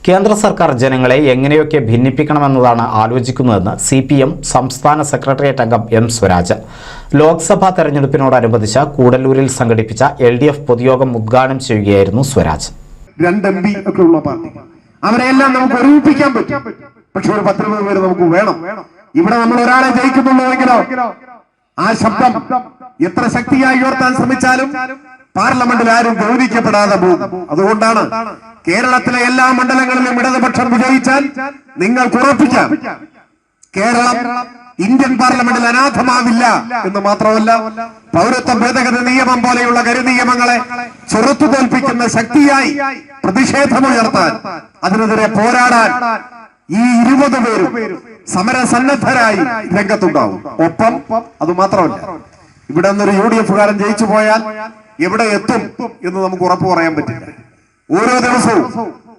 കേന്ദ്ര സർക്കാർ ജനങ്ങളെ എങ്ങനെയൊക്കെ ഭിന്നിപ്പിക്കണമെന്നതാണ് ആലോചിക്കുന്നതെന്ന് CPM സംസ്ഥാന സെക്രട്ടേറിയറ്റ് അംഗം M. സ്വരാജ്. ലോക്സഭാ തെരഞ്ഞെടുപ്പിനോടനുബന്ധിച്ച് കൂടല്ലൂരിൽ സംഘടിപ്പിച്ച LDF പൊതുയോഗം ഉദ്ഘാടനം ചെയ്യുകയായിരുന്നു സ്വരാജ്. 2 MP ഒക്കെ ഉള്ള പാർട്ടി അവരെല്ലാം നമുക്ക് ഒരുമിപ്പിക്കാൻ പറ്റും. പക്ഷെ ഒരു 10 പേര് നമുക്ക് വേണം. ഇവിടെ നമ്മൾ ഒരാളെ ജയിക്കുന്നുള്ളൂവെങ്കിലോ ആ ശബ്ദം എത്ര ശക്തിയായി ഉയർത്താൻ ശ്രമിച്ചാലും പാർലമെന്റിൽ ആരും ഗൗനിക്കപ്പെടാതെ പോകും. അതുകൊണ്ടാണ് കേരളത്തിലെ എല്ലാ മണ്ഡലങ്ങളിലും ഇടതുപക്ഷം വിജയിച്ചാൽ നിങ്ങൾക്ക് ഉറപ്പിക്കാം കേരളം ഇന്ത്യൻ പാർലമെന്റിൽ അനാഥമാവില്ല എന്ന് മാത്രമല്ല, പൗരത്വ ഭേദഗതി നിയമം പോലെയുള്ള കരുനിയമങ്ങളെ ചെറുത്തു തോൽപ്പിക്കുന്ന ശക്തിയായി പ്രതിഷേധമുയർത്താൻ, അതിനെതിരെ പോരാടാൻ ഈ 20 പേരും സമരസന്നദ്ധരായി രംഗത്തുണ്ടാവും. ഒപ്പം അത് മാത്രമല്ല, ഇവിടെ നിന്നൊരു UDF-കാരൻ ജയിച്ചു പോയാൽ എവിടെ എത്തും എന്ന് നമുക്ക് ഉറപ്പ് പറയാൻ പറ്റില്ല. ഓരോ ദിവസവും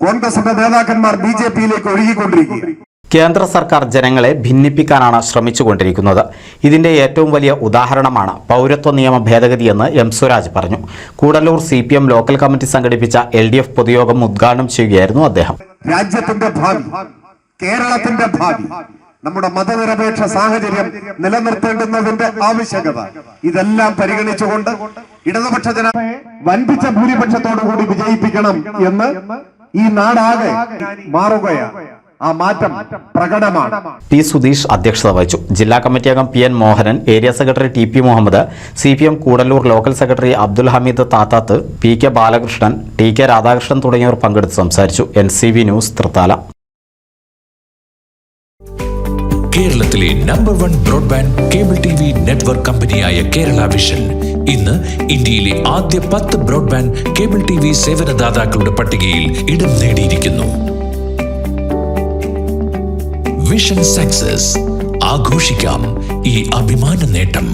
കോൺഗ്രസിന്റെ നേതാക്കന്മാർ BJP-യിലേക്ക് ഒഴുകിക്കൊണ്ടിരിക്കുക. കേന്ദ്ര സർക്കാർ ജനങ്ങളെ ഭിന്നിപ്പിക്കാനാണ് ശ്രമിച്ചുകൊണ്ടിരിക്കുന്നത്. ഇതിന്റെ ഏറ്റവും വലിയ ഉദാഹരണമാണ് പൗരത്വ നിയമ ഭേദഗതിയെന്ന് M. സ്വരാജ് പറഞ്ഞു. കൂടല്ലൂർ CPM ലോക്കൽ കമ്മിറ്റി സംഘടിപ്പിച്ച LDF പൊതുയോഗം ഉദ്ഘാടനം ചെയ്യുകയായിരുന്നു അദ്ദേഹം. രാജ്യത്തിന്റെ ഭാവി, കേരളത്തിന്റെ ഭാവി, നമ്മുടെ മതനിരപേക്ഷ സാഹചര്യം നിലനിർത്തേണ്ടുന്നതിന്റെ ആവശ്യകത, ഇതെല്ലാം പരിഗണിച്ചുകൊണ്ട് ഇടതുപക്ഷ ജനതയെ വൻപിച്ച ഭൂരിപക്ഷത്തോടുകൂടി വിജയിപ്പിക്കണം എന്ന് ഈ നാടാകെ മാറുകയാണ്. ആ മാറ്റം പ്രകടമാണ്. P. സുധീഷ് അധ്യക്ഷത വഹിച്ചു. ജില്ലാ കമ്മിറ്റി അംഗം PN Mohanan, area secretary TP Muhammad, CPM Koodallur local secretary Abdul Hameed Thathath, PK Balakrishnan, TK Radhakrishnan തുടങ്ങിയവർ പങ്കെടുത്ത് സംസാരിച്ചു. NCV news Thrithala. കേരളത്തിലെ number 1 broadband cable TV network കമ്പനിയായ കേരള വിഷൻ ഇന്ന് ഇന്ത്യയിലെ ആദ്യ 10 ബ്രോഡ്ബാൻഡ് കേബിൾ TV സേവനദാതാക്കളുടെ പട്ടികയിൽ ഇടം നേടിയിരിക്കുന്നു. വിഷൻ സക്സസ്, ആഘോഷിക്കാം ഈ അഭിമാന നേട്ടം.